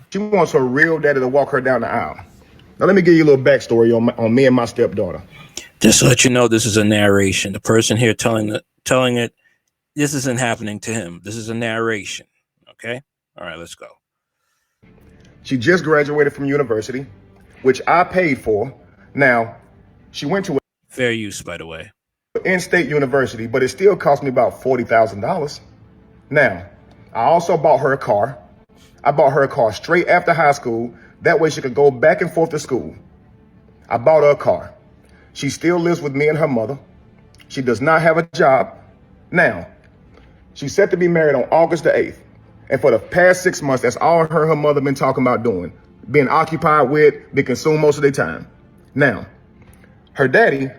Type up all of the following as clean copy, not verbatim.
She wants her real daddy to walk her down the aisle. Now, let me give you a little backstory on me and my stepdaughter. Just to let you know, this is a narration. The person here telling it, this isn't happening to him. This is a narration. Okay? All right, let's go. She just graduated from university, which I paid for. Now, she went to fair use, by the way, an in-state university, but it still cost me about $40,000. Now, I also bought her a car. I bought her a car straight after high school. That way she could go back and forth to school. I bought her a car. She still lives with me and her mother. She does not have a job. Now, she's set to be married on August the 8th. And for the past 6 months, that's all her and her mother been talking about doing. Being occupied with, being consumed most of their time. Now, her daddy,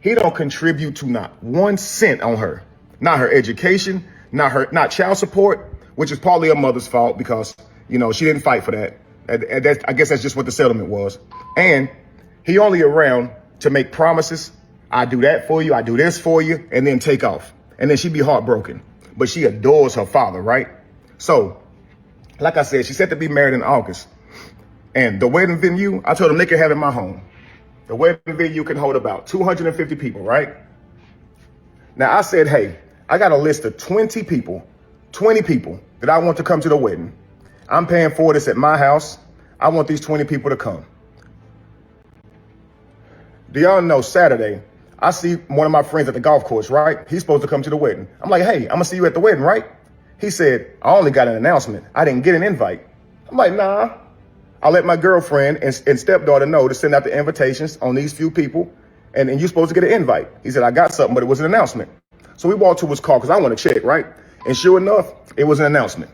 he don't contribute to not 1 cent on her. Not her education, not child support, which is partly her mother's fault because, you know, she didn't fight for that. I guess that's just what the settlement was. And he only around to make promises. I do that for you, I do this for you, and then take off. And then she'd be heartbroken. But she adores her father, right? So, like I said, she's set to be married in August. And the wedding venue, I told them they could have it in my home. The wedding venue can hold about 250 people, right? Now, I said, hey, I got a list of 20 people that I want to come to the wedding. I'm paying for this at my house. I want these 20 people to come. Do y'all know Saturday, I see one of my friends at the golf course, right? He's supposed to come to the wedding. I'm like, hey, I'm gonna see you at the wedding, right? He said, I only got an announcement. I didn't get an invite. I'm like, nah. I let my girlfriend and stepdaughter know to send out the invitations on these few people, and you're supposed to get an invite. He said, I got something, but it was an announcement. So we walked to his car because I want to check, right? And sure enough, it was an announcement.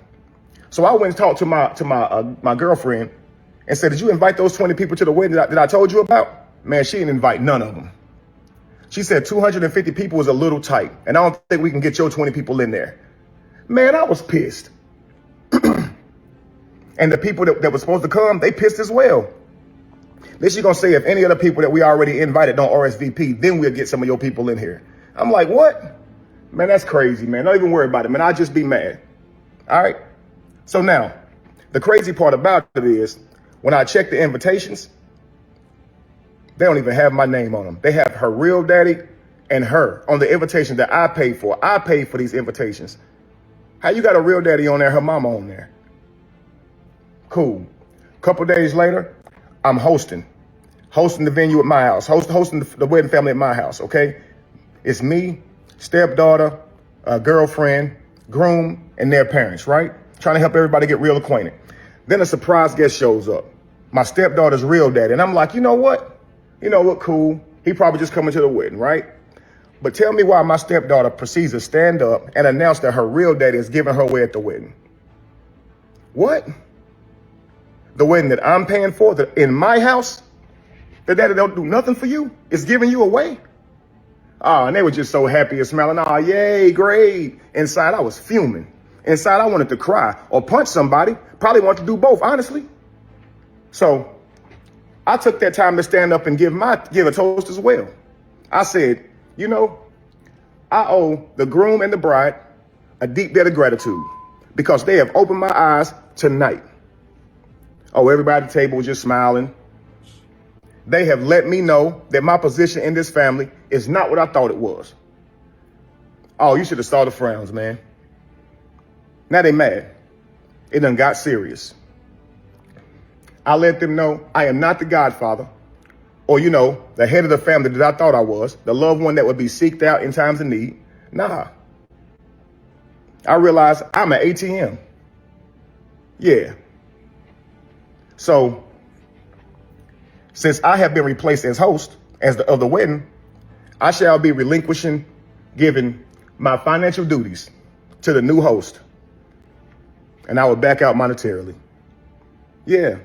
So I went and talked to my girlfriend and said, did you invite those 20 people to the wedding that I told you about? Man, she didn't invite none of them. She said 250 people was a little tight, and I don't think we can get your 20 people in there. Man, I was pissed. And the people that were supposed to come, they pissed as well. Then she gonna say if any of the people that we already invited don't RSVP, then we'll get some of your people in here. I'm like, what? Man, that's crazy, man. Don't even worry about it, man. I'll just be mad. All right? So now, the crazy part about it is, when I check the invitations, they don't even have my name on them. They have her real daddy and her on the invitation that I paid for. I paid for these invitations. How you got a real daddy on there, her mama on there? Cool. Couple days later, I'm hosting the venue at my house, hosting the wedding family at my house, okay? It's me, stepdaughter, girlfriend, groom, and their parents, right? Trying to help everybody get real acquainted. Then a surprise guest shows up, my stepdaughter's real daddy. And I'm like, you know what? Cool. He probably just coming to the wedding, right? But tell me why my stepdaughter proceeds to stand up and announce that her real daddy is giving her away at the wedding. What? The wedding that I'm paying for, in my house, the daddy don't do nothing for you, is giving you away? Oh, and they were just so happy and smiling. Oh, yay, great. Inside, I was fuming. Inside, I wanted to cry or punch somebody. Probably wanted to do both, honestly. So I took that time to stand up and give a toast as well. I said, I owe the groom and the bride a deep debt of gratitude because they have opened my eyes tonight. Oh, everybody at the table was just smiling. They have let me know that my position in this family is not what I thought it was. Oh, you should have saw the frowns, man. Now they mad. It done got serious. I let them know I am not the godfather or, the head of the family that I thought I was, the loved one that would be seeked out in times of need. Nah. I realized I'm an ATM. Yeah. So, since I have been replaced as host of the wedding, I shall be giving my financial duties to the new host. And I will back out monetarily. Yeah.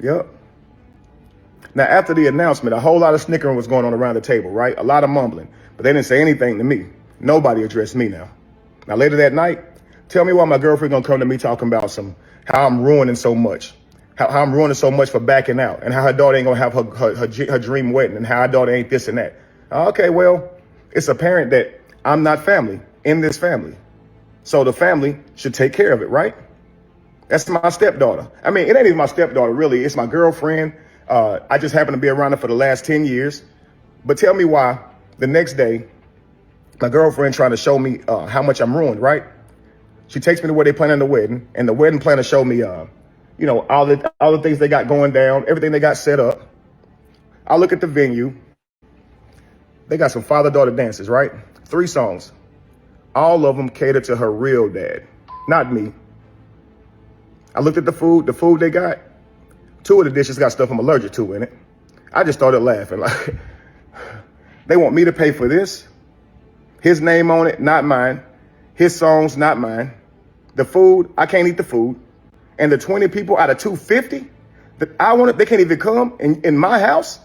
Yep. Now, after the announcement, a whole lot of snickering was going on around the table, right? A lot of mumbling, but they didn't say anything to me. Nobody addressed me now. Now, later that night, tell me why my girlfriend gonna come to me talking about how I'm ruining so much, how I'm ruining so much for backing out, and how her daughter ain't gonna have her dream wedding, and how her daughter ain't this and that. Okay, well, it's apparent that I'm not family in this family. So the family should take care of it, right? That's my stepdaughter. I mean, it ain't even my stepdaughter, really. It's my girlfriend. I just happen to be around her for the last 10 years. But tell me why the next day, my girlfriend trying to show me how much I'm ruined, right? She takes me to where they planning the wedding, and the wedding planner showed me, all the things they got going down, everything they got set up. I look at the venue. They got some father-daughter dances, right? 3 songs. All of them cater to her real dad, not me. I looked at the food they got. 2 of the dishes got stuff I'm allergic to in it. I just started laughing. Like, they want me to pay for this? His name on it, not mine. His songs, not mine. The food, I can't eat the food. And the 20 people out of 250 that I wanted, they can't even come in my house?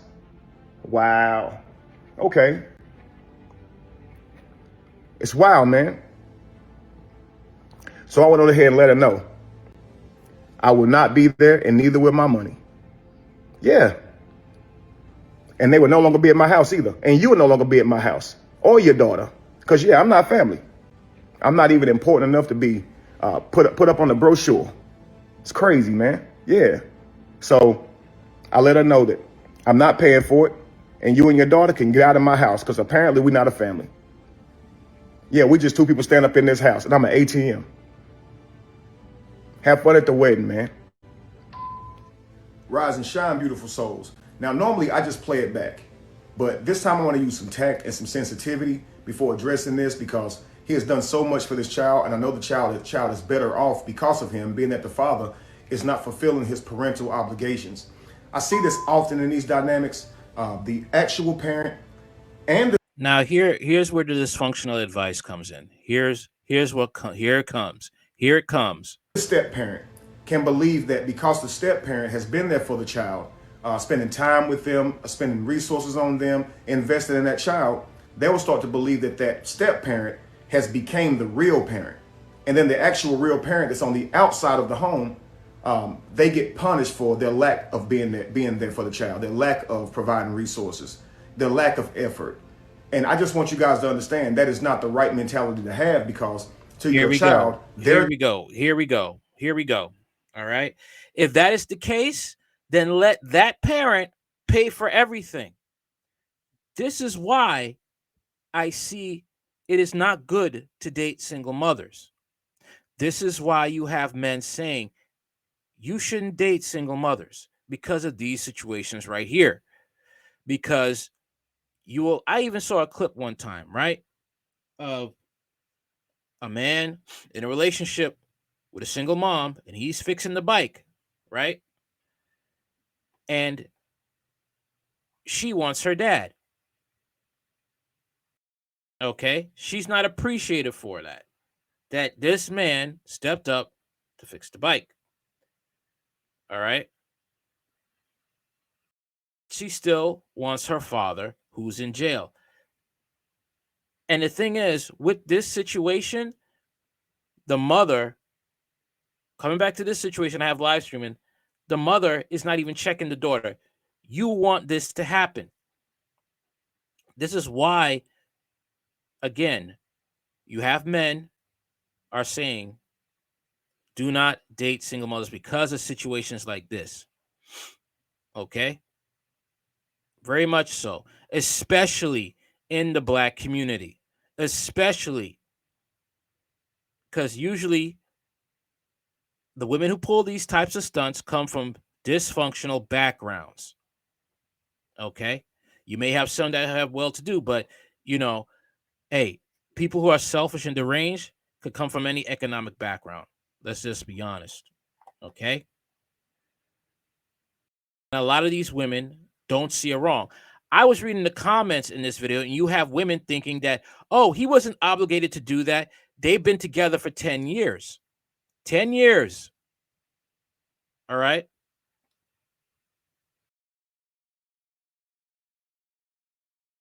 Wow. Okay. It's wild, man. So I went on ahead and let her know I will not be there, and neither will my money. Yeah. And they would no longer be at my house either. And you would no longer be at my house or your daughter. Because, yeah, I'm not family. I'm not even important enough to be put up on the brochure. It's crazy, man. Yeah. So I let her know that I'm not paying for it, and you and your daughter can get out of my house because apparently we're not a family. Yeah, we just 2 people stand up in this house, and I'm an ATM. Have fun at the wedding, man. Rise and shine, beautiful souls. Now, normally I just play it back, but this time I want to use some tact and some sensitivity before addressing this, because he has done so much for this child, and I know the child is better off because of him, being that the father is not fulfilling his parental obligations. I see this often in these dynamics. The actual parent and the Now here's where the dysfunctional advice comes in. Here it comes. step parent can believe that because the step parent has been there for the child, spending time with them, spending resources on them, invested in that child, they will start to believe that that step parent has became the real parent. And then the actual real parent that's on the outside of the home, they get punished for their lack of being there for the child, their lack of providing resources, their lack of effort. And I just want you guys to understand that is not the right mentality to have, because to your child, Here we go. All right. If that is the case, then let that parent pay for everything. This is why I see it is not good to date single mothers. This is why you have men saying you shouldn't date single mothers, because of these situations right here. Because I even saw a clip one time, right, of a man in a relationship with a single mom, and he's fixing the bike, right? And she wants her dad. Okay? She's not appreciative for that this man stepped up to fix the bike. All right? She still wants her father, who's in jail. And the thing is, with this situation, the mother, coming back to this situation, I have live streaming, the mother is not even checking the daughter. You want this to happen. This is why, again, you have men are saying do not date single mothers because of situations like this. Okay? Very much so, especially in the Black community, especially because usually the women who pull these types of stunts come from dysfunctional backgrounds. Okay? You may have some that have well-to-do, but, hey, people who are selfish and deranged could come from any economic background. Let's just be honest. Okay? And a lot of these women don't see it wrong. I was reading the comments in this video, and you have women thinking that, oh, he wasn't obligated to do that. They've been together for 10 years. 10 years. All right?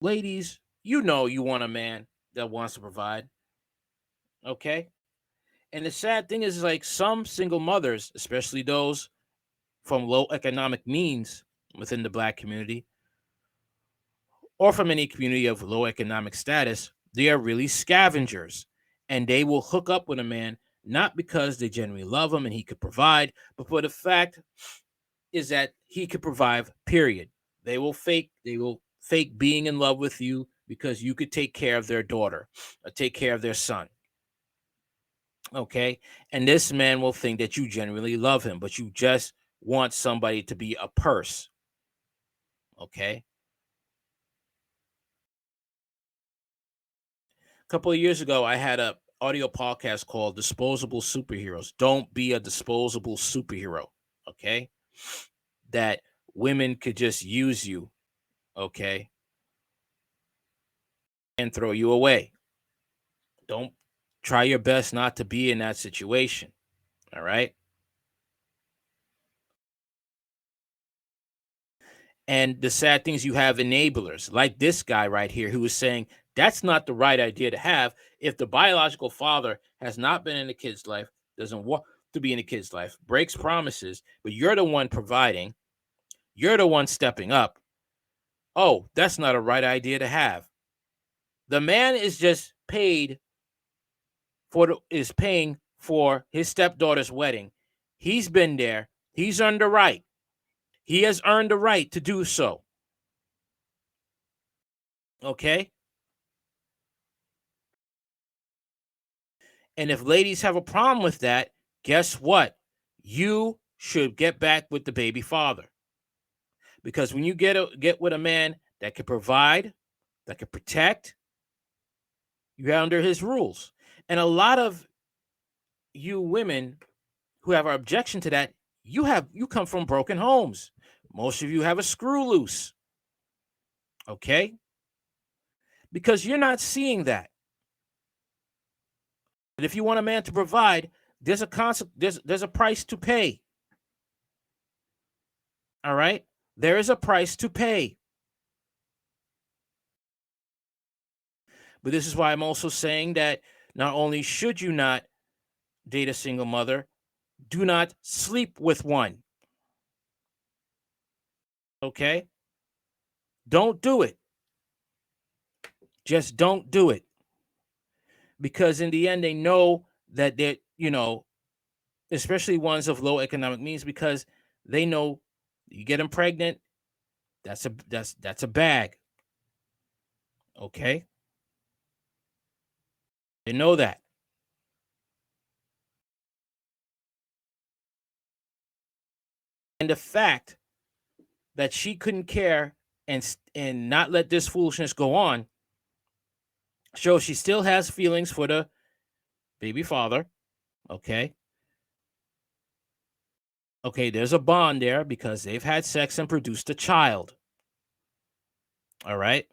Ladies, you want a man that wants to provide. Okay? And the sad thing is like some single mothers, especially those from low economic means within the Black community, or from any community of low economic status, they are really scavengers, and they will hook up with a man not because they genuinely love him and he could provide, but for the fact is that he could provide, period. They will fake being in love with you because you could take care of their daughter or take care of their son. Okay. And this man will think that you genuinely love him, but you just want somebody to be a purse. Okay. A couple of years ago, I had a audio podcast called Disposable Superheroes. Don't be a disposable superhero. Okay. That women could just use you. Okay. And throw you away. Don't try your best not to be in that situation. All right. And the sad thing is you have enablers like this guy right here who is saying that's not the right idea to have if the biological father has not been in the kid's life, doesn't want to be in the kid's life, breaks promises, but you're the one providing, you're the one stepping up. Oh, that's not a right idea to have. The man is just paying for his stepdaughter's wedding. He's been there. He's earned the right. He has earned the right to do so. Okay? And if ladies have a problem with that, guess what? You should get back with the baby father. Because when you get with a man that can provide, that can protect, you're under his rules. And a lot of you women who have an objection to that, you come from broken homes. Most of you have a screw loose. Okay? Because you're not seeing that. And if you want a man to provide, there's a price to pay. All right? There is a price to pay. But this is why I'm also saying that not only should you not date a single mother, do not sleep with one. Okay? Don't do it. Just don't do it. Because in the end, they know that they're, especially ones of low economic means, because they know you get them pregnant, that's a bag. Okay? They know that. And the fact that she couldn't care and not let this foolishness go on shows she still has feelings for the baby father. Okay? Okay, there's a bond there because they've had sex and produced a child. All right?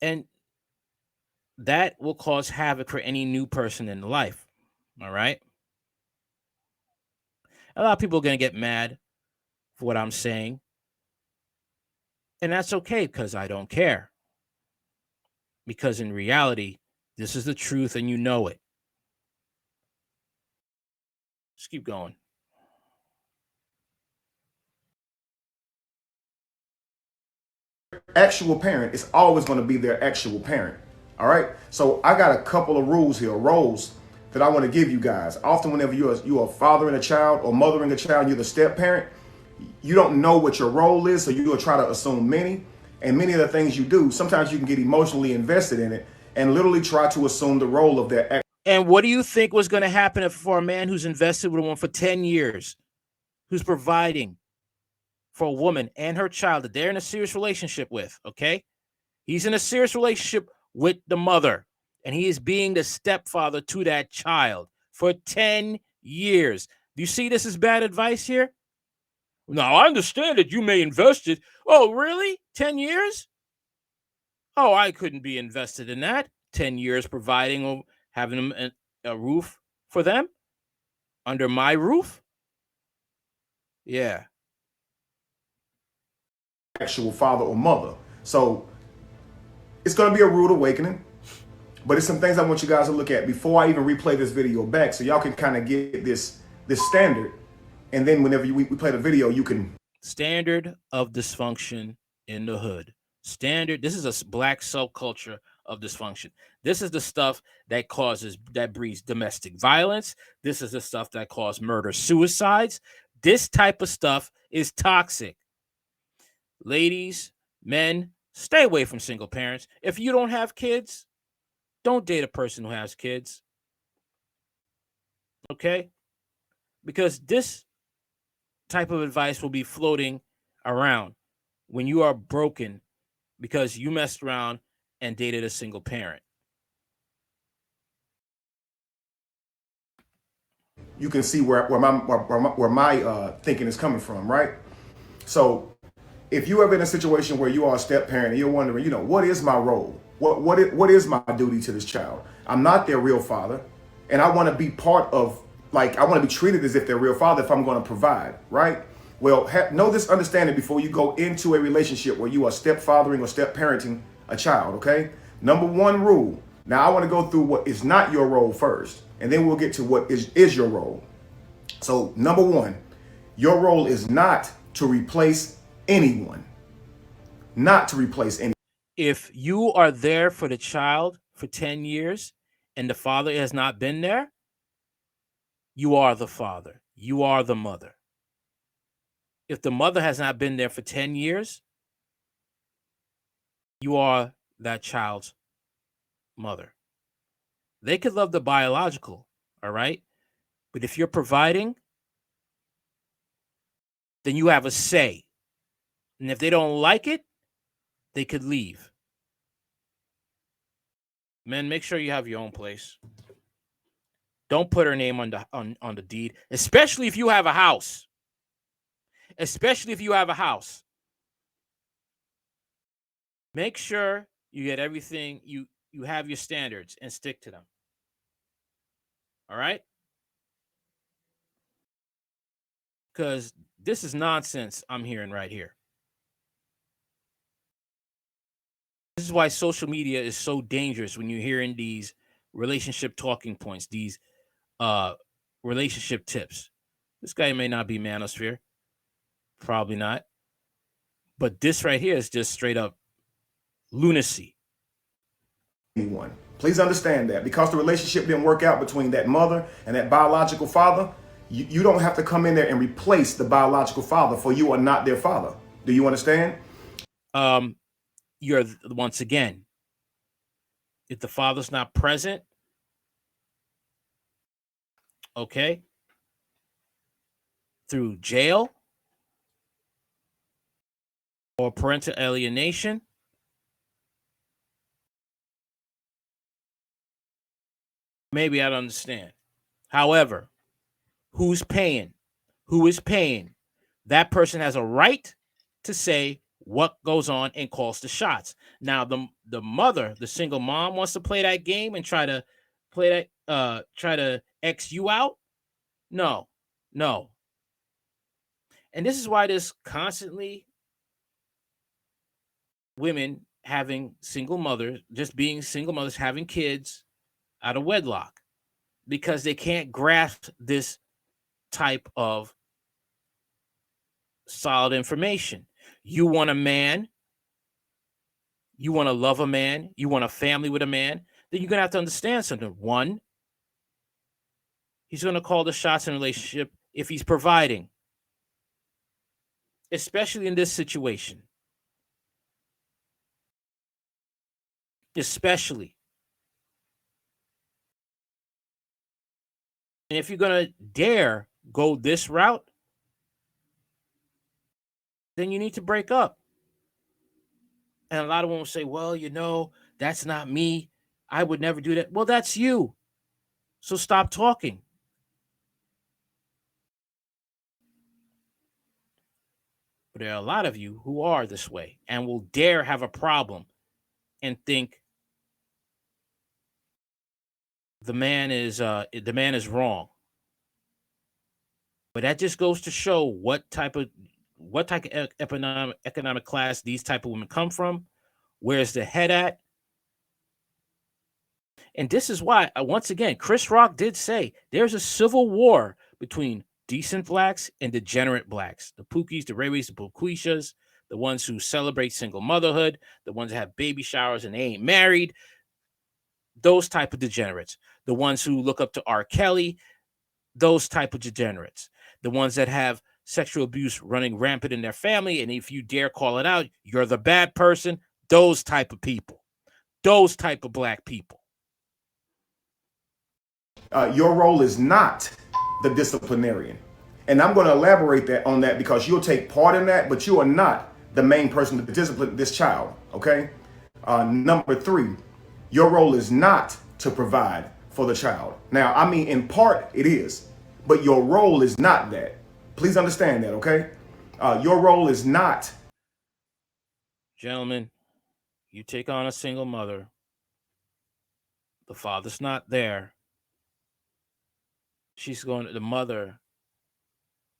And that will cause havoc for any new person in life. All right? A lot of people are going to get mad for what I'm saying. And that's okay because I don't care. Because in reality, this is the truth and you know it. Just keep going. Actual parent is always going to be their actual parent. All right. So I got a couple of roles that I want to give you guys. Often, whenever you're a father and a child or mothering a child, you're the step parent. You don't know what your role is, so you will try to assume many. And many of the things you do, sometimes you can get emotionally invested in it and literally try to assume the role of their. And what do you think was going to happen for a man who's invested with a woman for 10 years, who's providing for a woman and her child that they're in a serious relationship with? Okay, he's in a serious relationship with the mother, and he is being the stepfather to that child for 10 years. Do you see this as bad advice here? Now, I understand that you may invest it. Oh, really? 10 years? Oh, I couldn't be invested in that. 10 years providing or having a roof for them under my roof? Yeah. Actual father or mother. So it's going to be a rude awakening, but it's some things I want you guys to look at before I even replay this video back, so y'all can kind of get this standard. And then whenever we play the video, you can. Standard of dysfunction in the hood. Standard. This is a black subculture of dysfunction. This is the stuff that breeds domestic violence. This is the stuff that causes murder, suicides. This type of stuff is toxic. Ladies, men, stay away from single parents. If you don't have kids, don't date a person who has kids. Okay? Because this type of advice will be floating around when you are broken because you messed around and dated a single parent. You can see where my thinking is coming from, right? So if you ever in a situation where you are a step parent and you're wondering, what is my role? What is my duty to this child? I'm not their real father, and I want to be part of, I want to be treated as if they're real father if I'm going to provide, right? Well, know this understanding before you go into a relationship where you are stepfathering or step parenting a child, okay? Number one rule. Now I want to go through what is not your role first, and then we'll get to what is your role. So number one, your role is not to replace anyone. Not to replace anyone. If you are there for the child for 10 years and the father has not been there, you are the father. You are the mother. If the mother has not been there for 10 years, you are that child's mother. They could love the biological, all right? But if you're providing, then you have a say. And if they don't like it, they could leave. Men, make sure you have your own place. Don't put her name on the deed, especially if you have a house. Especially if you have a house. Make sure you get everything, you have your standards and stick to them. All right? Because this is nonsense I'm hearing right here. This is why social media is so dangerous when you're hearing these relationship talking points, these relationship tips. This guy may not be manosphere. Probably not. But this right here is just straight up lunacy. Anyone. Please understand that because the relationship didn't work out between that mother and that biological father, you don't have to come in there and replace the biological father, for you are not their father. Do you understand? You're, once again, if the father's not present, okay, through jail or parental alienation, maybe I'd understand. However, who's paying? Who is paying? That person has a right to say what goes on and calls the shots. Now, the mother, the single mom, wants to play that game and try to X you out. No. And this is why there's constantly women having single mothers, just being single mothers, having kids out of wedlock, because they can't grasp this type of solid information. You want a man, you want to love a man, you want a family with a man, then you're going to have to understand something. One, he's going to call the shots in a relationship if he's providing, especially in this situation. Especially. And if you're going to dare go this route, then you need to break up. And a lot of women will say, well, that's not me. I would never do that. Well, that's you. So stop talking. But there are a lot of you who are this way and will dare have a problem and think the man is wrong. But that just goes to show what type of economic class these type of women come from. Where's the head at? And this is why, once again, Chris Rock did say there's a civil war between decent blacks and degenerate blacks. The Pookies, the Ray-Rays, the Boquishas, the ones who celebrate single motherhood, the ones that have baby showers and they ain't married, Those type of degenerates. The ones who look up to R. Kelly, those type of degenerates. The ones that have sexual abuse running rampant in their family, and if you dare call it out, you're the bad person. Those type of people. Those type of black people. Your role is not the disciplinarian. And I'm going to elaborate on that because you'll take part in that, but you are not the main person to discipline this child, okay? Number 3, your role is not to provide for the child. Now, I mean, in part it is, but your role is not that. Please understand that, okay? Your role is not. Gentlemen, you take on a single mother. The father's not there. She's going to the mother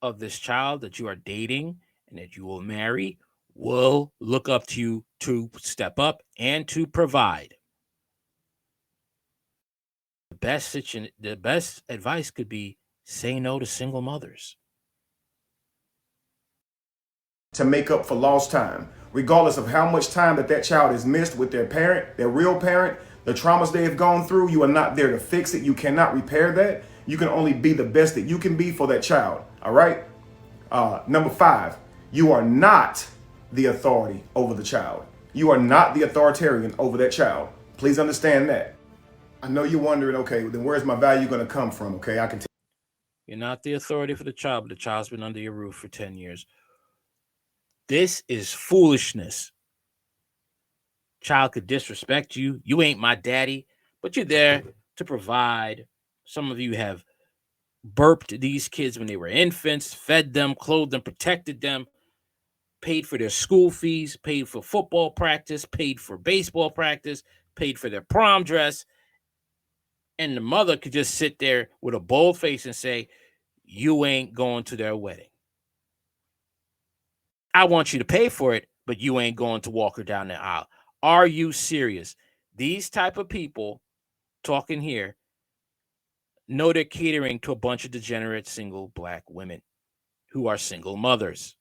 of this child that you are dating and that you will marry will look up to you to step up and to provide. The best advice could be say no to single mothers. To make up for lost time, regardless of how much time that child has missed with their parent, their real parent, the traumas they have gone through, you are not there to fix it. You cannot repair that. You can only be the best that you can be for that child. All right. Number 5, you are not the authority over the child. You are not the authoritarian over that child. Please understand that. I know you're wondering, okay, then where's my value going to come from? Okay, I can tell. You're not the authority for the child, but the child's been under your roof for 10 years. This is foolishness. Child could disrespect you. You ain't my daddy, but you're there to provide. Some of you have burped these kids when they were infants, fed them, clothed them, protected them, paid for their school fees, paid for football practice, paid for baseball practice, paid for their prom dress. And the mother could just sit there with a bold face and say, you ain't going to their wedding. I want you to pay for it, but you ain't going to walk her down the aisle. Are you serious? These type of people talking here know they're catering to a bunch of degenerate single black women who are single mothers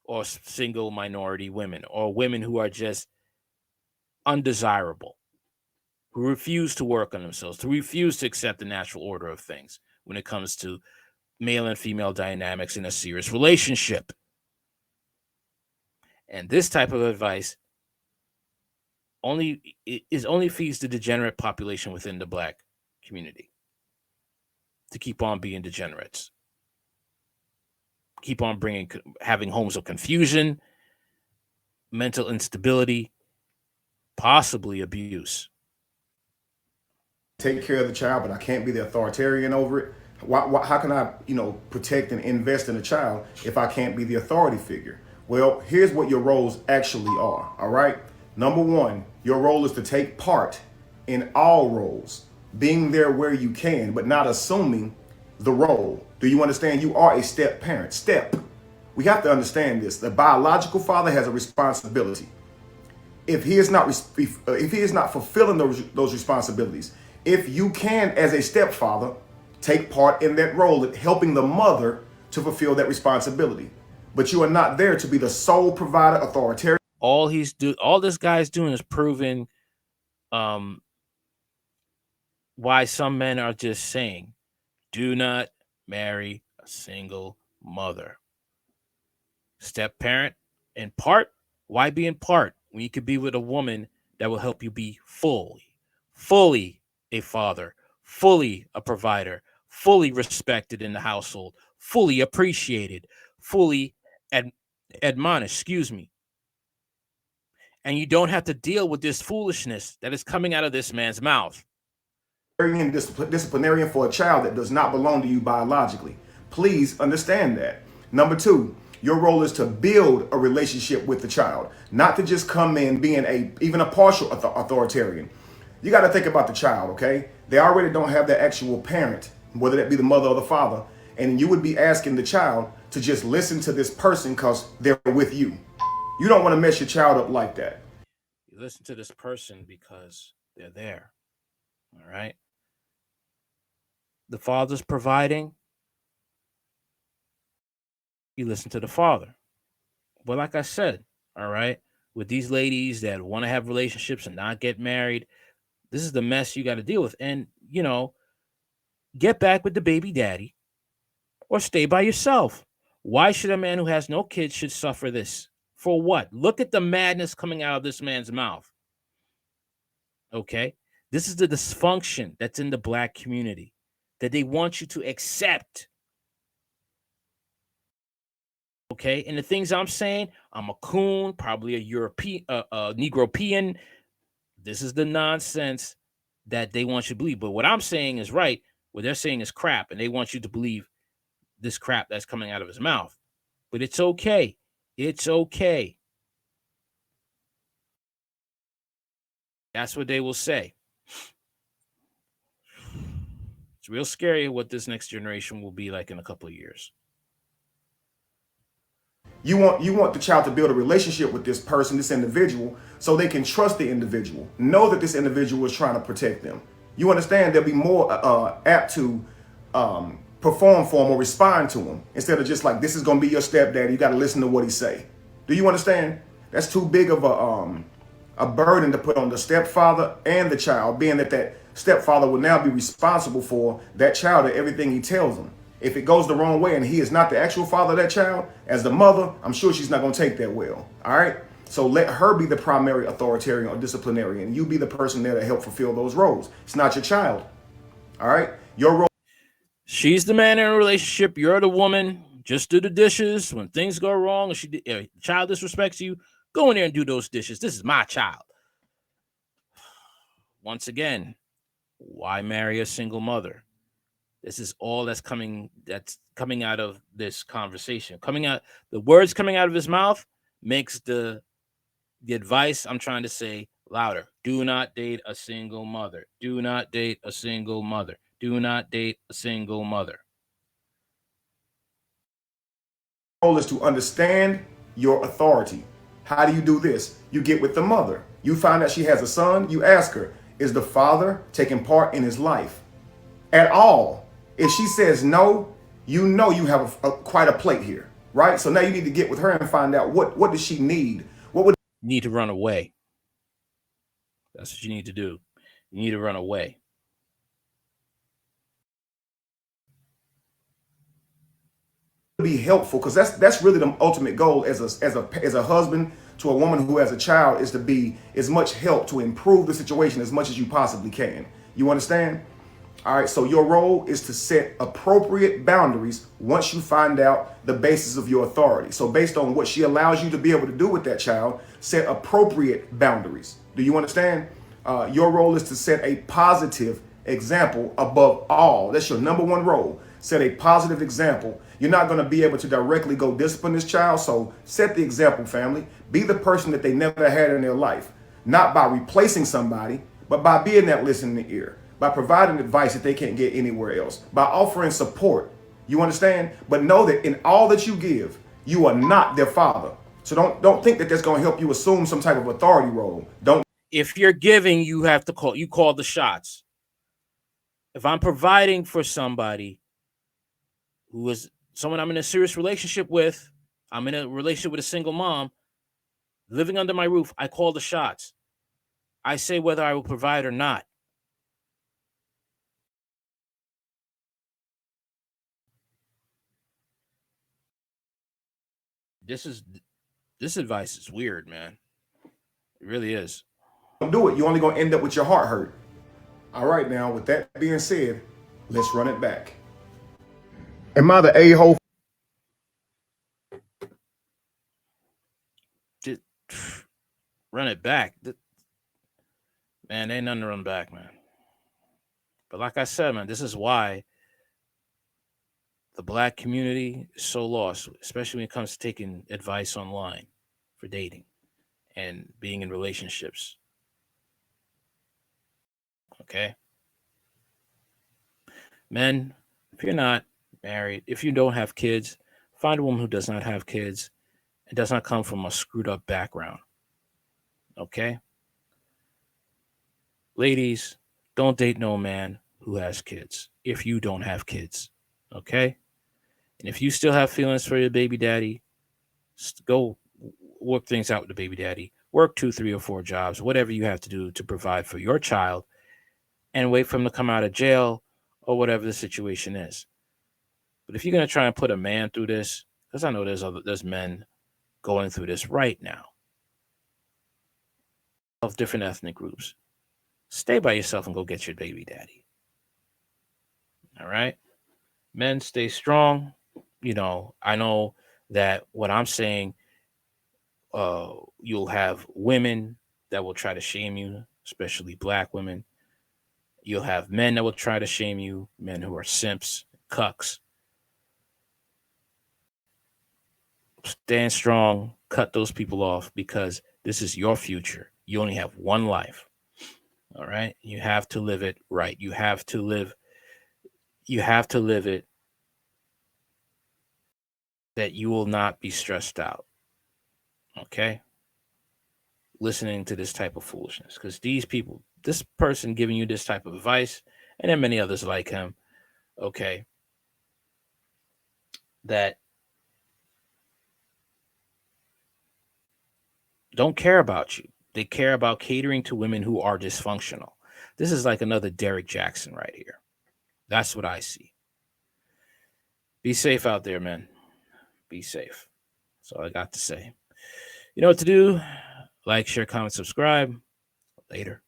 or single minority women or women who are just undesirable, who refuse to work on themselves, who refuse to accept the natural order of things when it comes to male and female dynamics in a serious relationship. And this type of advice only feeds the degenerate population within the black community to keep on being degenerates, keep on having homes of confusion, mental instability, possibly abuse. Take care of the child, but I can't be the authoritarian over it. How can I, protect and invest in a child if I can't be the authority figure? Well, here's what your roles actually are. All right. Number 1, your role is to take part in all roles, being there where you can, but not assuming the role. Do you understand? You are a step parent. We have to understand this. The biological father has a responsibility. If he is not fulfilling those responsibilities, if you can, as a stepfather, take part in that role of helping the mother to fulfill that responsibility, but you are not there to be the sole provider, authoritarian. All this guy's doing is proving why some men are just saying, do not marry a single mother. Step parent, in part, why be in part when you could be with a woman that will help you be fully a father, fully a provider, fully respected in the household, fully appreciated, fully admonished, and you don't have to deal with this foolishness that is coming out of this man's mouth. Disciplinarian for a child that does not belong to you biologically. Please understand that. Number 2, your role is to build a relationship with the child, not to just come in being even a partial authoritarian. You got to think about the child, okay? They already don't have their actual parent, whether that be the mother or the father, and you would be asking the child to just listen to this person because they're with you. You don't want to mess your child up like that. You listen to this person because they're there, all right? The father's providing, you listen to the father. But like I said, all right, with these ladies that want to have relationships and not get married, This is the mess you got to deal with. And, you know, get back with the baby daddy or stay by yourself. Why should a man who has no kids should suffer this? For what? Look at the madness coming out of this man's mouth. Okay? This is the dysfunction that's in the Black community that they want you to accept. Okay? And the things I'm saying, I'm a coon, probably a European, Negropean. This is the nonsense that they want you to believe. But what I'm saying is right. What they're saying is crap, and they want you to believe this crap that's coming out of his mouth. But it's okay. It's okay. That's what they will say. It's real scary what this next generation will be like in a couple of years. You want the child to build a relationship with this person, this individual, so they can trust the individual, know that this individual is trying to protect them. You understand? They'll be more apt to perform for him or respond to him instead of just like, this is going to be your stepdaddy. You got to listen to what he say. Do you understand? That's too big of a burden to put on the stepfather and the child, being that stepfather will now be responsible for that child and everything he tells them. If it goes the wrong way and he is not the actual father of that child, as the mother, I'm sure she's not going to take that well. All right. So let her be the primary authoritarian or disciplinarian. You be the person there to help fulfill those roles. It's not your child. All right. Your role. She's the man in a relationship. You're the woman. Just do the dishes. When things go wrong and the child disrespects you, go in there and do those dishes. This is my child. Once again, why marry a single mother? This is all that's coming out of this conversation. The words coming out of his mouth makes the advice I'm trying to say louder. Do not date a single mother. Do not date a single mother. Do not date a single mother. Role is to understand your authority. How do you do this? You get with the mother. You find out she has a son. You ask her, is the father taking part in his life at all? If she says no, you know you have quite a plate here, right? So now you need to get with her and find out what does she need? What would you need to run away? That's what you need to do. You need to run away. Be helpful, because that's really the ultimate goal as a husband to a woman who has a child, is to be as much help to improve the situation as much as you possibly can. You understand? All right, so your role is to set appropriate boundaries once you find out the basis of your authority. So based on what she allows you to be able to do with that child, set appropriate boundaries. Do you understand? Your role is to set a positive example above all. That's your number one role. Set a positive example. You're not going to be able to directly go discipline this child, so set the example, family. Be the person that they never had in their life, not by replacing somebody, but by being that listening ear, by providing advice that they can't get anywhere else, by offering support. You understand? But know that in all that you give, you are not their father. So don't think that that's going to help you assume some type of authority role. Don't. If you're giving, you have to call the shots. If I'm providing for somebody who is someone I'm in a serious relationship with, I'm in a relationship with a single mom, living under my roof, I call the shots. I say whether I will provide or not. This advice is weird, man. It really is. Don't do it. You're only going to end up with your heart hurt. All right, now, with that being said, let's run it back. Am I the a-hole? Run it back. Man, ain't nothing to run back, man. But like I said, man, this is why the Black community is so lost, especially when it comes to taking advice online for dating and being in relationships. Okay? Men, if you're not married, if you don't have kids, find a woman who does not have kids and does not come from a screwed up background. Okay? Ladies, don't date no man who has kids if you don't have kids. Okay? And if you still have feelings for your baby daddy, go work things out with the baby daddy. Work 2, 3, or 4 jobs, whatever you have to do to provide for your child and wait for him to come out of jail or whatever the situation is. But if you're going to try and put a man through this, because I know there's men going through this right now of different ethnic groups, stay by yourself and go get your baby daddy. All right? Men, stay strong. You know, I know that what I'm saying, you'll have women that will try to shame you, especially black women. You'll have men that will try to shame you, men who are simps, cucks. Stand strong, cut those people off, because this is your future. You only have one life. All right? You have to live it right. You have to live it that you will not be stressed out. Okay? Listening to this type of foolishness, because these people, this person giving you this type of advice, and then many others like him, okay, that don't care about you. They care about catering to women who are dysfunctional. This is like another Derek Jackson right here. That's what I see. Be safe out there, man. Be safe. That's all I got to say. You know what to do. Like, share, comment, subscribe. Later.